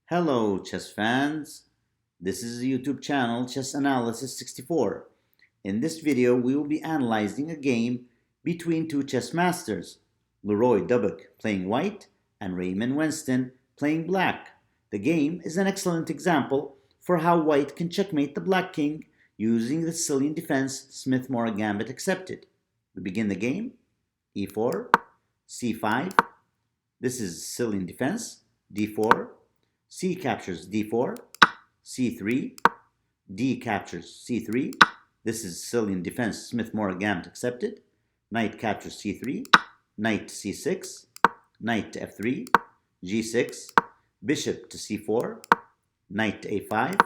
Hello, chess fans. This is the YouTube channel Chess Analysis 64. In this video, we will be analyzing a game between two chess masters, Leroy Dubuc playing white and Raymond Winston playing black. The game is an excellent example for how white can checkmate the black king using the Sicilian defense Smith-Morra Gambit accepted. We begin the game. e4, c5. This is Sicilian defense. d4. C captures d4, c3, d captures c3. This is Sicilian defense, Smith-Morra Gambit accepted. Knight captures c3, knight to c6, knight to f3, g6, bishop to c4, knight to a5.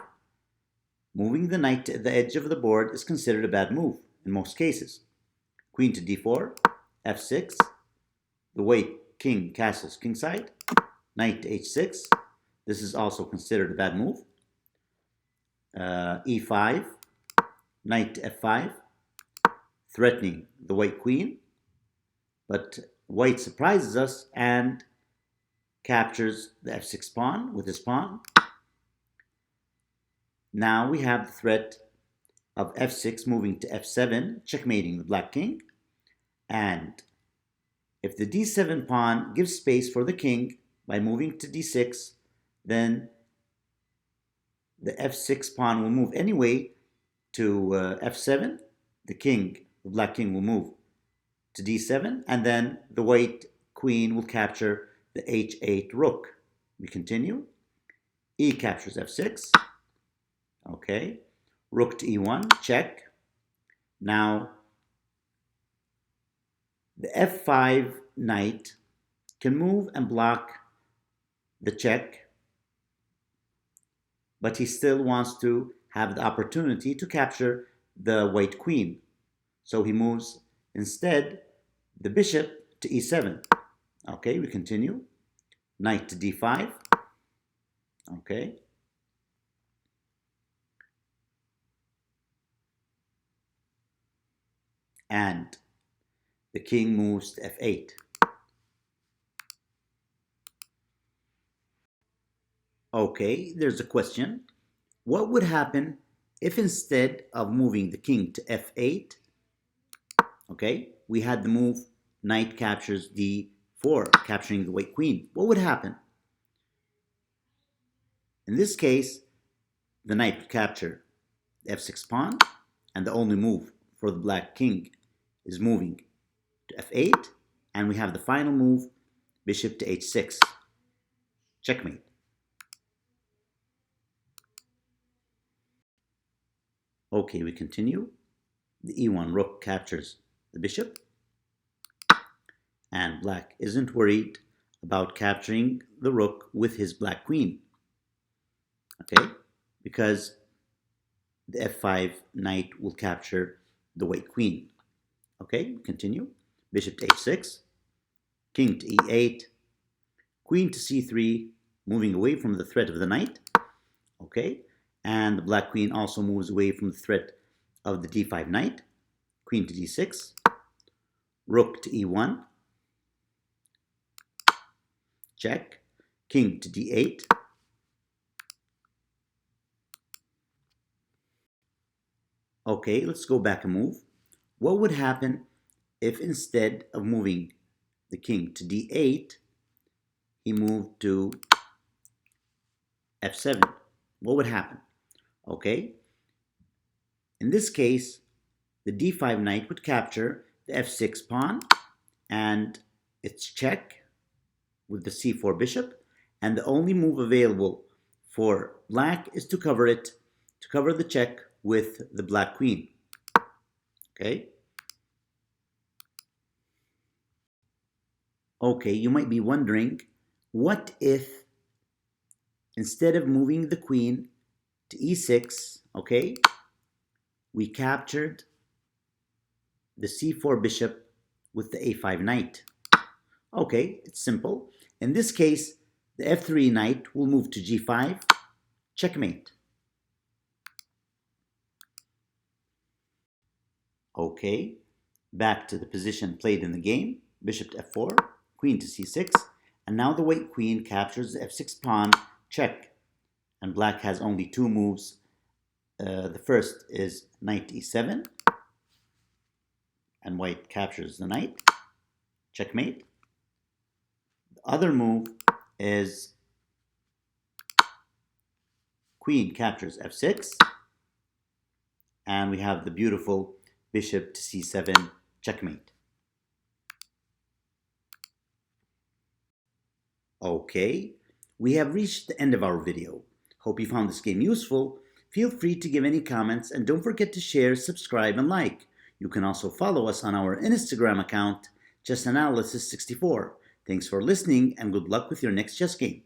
Moving the knight to the edge of the board is considered a bad move in most cases. Queen to d4, f6, the white king castles kingside, knight to h6. This is also considered a bad move. e5, knight to f5, threatening the white queen. But white surprises us and captures the f6 pawn with his pawn. Now we have the threat of f6 moving to f7, checkmating the black king. And if the d7 pawn gives space for the king by moving to d6, then the f6 pawn will move anyway to f7. The black king will move to d7, and then the white queen will capture the h8 rook. We continue. E captures f6. Okay. Rook to e1, check. Now, the f5 knight can move and block the check, but he still wants to have the opportunity to capture the white queen. So he moves instead the bishop to e7. Okay, we continue. Knight to d5. Okay. And the king moves to f8. Okay, there's a question. What would happen if instead of moving the king to f8, okay, we had the move knight captures d4, capturing the white queen? What would happen? In this case, the knight would capture the f6 pawn, and the only move for the black king is moving to f8, and we have the final move, bishop to h6, checkmate. Okay, we continue. The e1 rook captures the bishop, and black isn't worried about capturing the rook with his black queen, okay, because the f5 knight will capture the white queen. Okay, continue. Bishop to h6, king to e8, queen to c3, moving away from the threat of the knight. Okay, and the black queen also moves away from the threat of the d5 knight. Queen to d6, rook to e1, check, king to d8. Okay, let's go back a move. What would happen if instead of moving the king to d8, he moved to f7? What would happen? Okay, in this case, the d5 knight would capture the f6 pawn, and it's check with the c4 bishop, and the only move available for black is to cover the check with the black queen. Okay. Okay, you might be wondering, what if instead of moving the queen to e6, okay, we captured the c4 bishop with the a5 knight? Okay, it's simple. In this case, the f3 knight will move to g5, checkmate. Okay, back to the position played in the game. Bishop to f4, queen to c6, and now the white queen captures the f6 pawn, check and black has only two moves. The first is knight e7, and white captures the knight. Checkmate. The other move is queen captures f6, and we have the beautiful bishop to c7 checkmate. Okay, we have reached the end of our video. Hope you found this game useful. Feel free to give any comments and don't forget to share, subscribe, and like. You can also follow us on our Instagram account, chessanalysis64. Thanks for listening and good luck with your next chess game.